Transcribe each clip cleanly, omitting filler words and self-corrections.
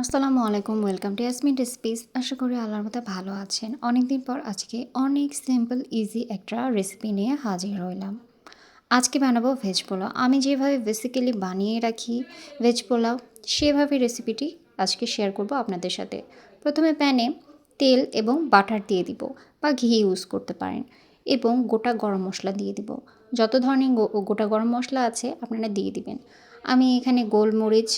আসসালামু আলাইকুম, welcome to Yasmin recipes. আশা করি আল্লাহর মতো ভালো আছেন। অনেকদিন পর আজকে অনেক সিম্পল ইজি একটা রেসিপি নিয়ে হাজির হইলাম। আজকে বানাবো ভেজ পোলাও। আমি যেভাবে বেসিক্যালি বানিয়ে রাখি ভেজ পোলাও, সেভাবে রেসিপিটি আজকে শেয়ার করব আপনাদের সাথে। প্রথমে প্যানে তেল এবং বাটার দিয়ে দিব বা ঘি ইউজ করতে পারেন, এবং গোটা গরম মশলা দিয়ে দিব। যত ধরনের গোটা গরম মশলা আছে আপনারা দিয়ে দিবেন। আমি এখানে গোলমরিচ,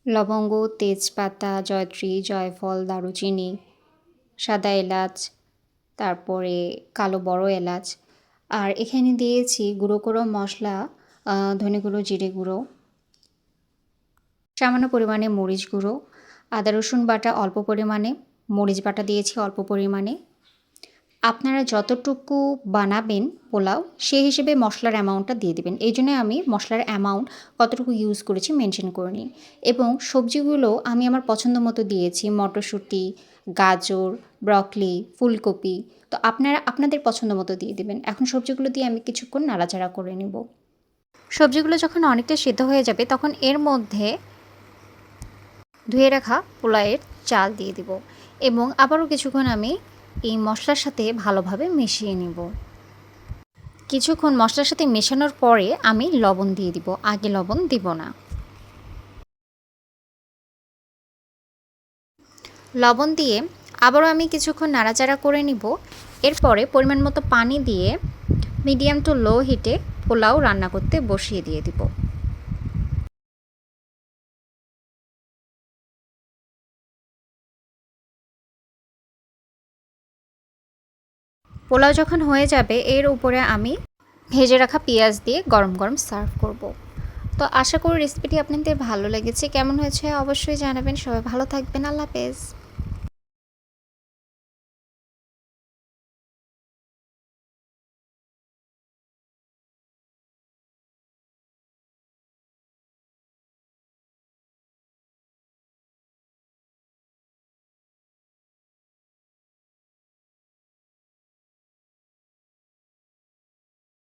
লবঙ্গ, তেজপাতা, জয়ত্রী, জয়ফল, দারুচিনি, সাদা এলাচ, তারপরে কালো বড় এলাচ, আর এখানে দিয়েছি গুঁড়ো গুঁড়ো মশলা, ধনে গুঁড়ো, জিরে গুঁড়ো, সামান্য পরিমাণে মরিচ গুঁড়ো, আদা রসুন বাটা অল্প পরিমাণে, মরিচ বাটা দিয়েছি অল্প পরিমাণে। আপনারা যতটুকু বানাবেন পোলাও সেই হিসেবে মশলার অ্যামাউন্টটা দিয়ে দেবেন। এই জন্য আমি মশলার অ্যামাউন্ট কতটুকু ইউজ করেছি মেনশন করে নিই। এবং সবজিগুলো আমি আমার পছন্দ মতো দিয়েছি, মটরশুঁটি, গাজর, ব্রকলি, ফুলকপি। তো আপনারা আপনাদের পছন্দ মতো দিয়ে দেবেন। এখন সবজিগুলো দিয়ে আমি কিছুক্ষণ নাড়াচাড়া করে নেব। সবজিগুলো যখন অনেকটা সিদ্ধ হয়ে যাবে তখন এর মধ্যে ধুয়ে রাখা পোলাওয়ের চাল দিয়ে দিব, এবং আবারও কিছুক্ষণ আমি এই মশলার সাথে ভালোভাবে মিশিয়ে নেব। কিছুক্ষণ মশলার সাথে মেশানোর পরে আমি লবণ দিয়ে দিব, আগে লবণ দিব না। লবণ দিয়ে আবারও আমি কিছুক্ষণ নাড়াচাড়া করে নিব। এরপরে পরিমাণ মতো পানি দিয়ে মিডিয়াম টু লো হিটে পোলাও রান্না করতে বসিয়ে দিয়ে দিব। পোলাও যখন হয়ে যাবে এর উপরে আমি ভেজে রাখা পেঁয়াজ দিয়ে গরম গরম সার্ভ করব। তো আশা করি রেসিপিটি আপনাদের ভালো লেগেছে। কেমন হয়েছে অবশ্যই জানাবেন। সবাই ভালো থাকবেন। আল্লাহ হাফেজ।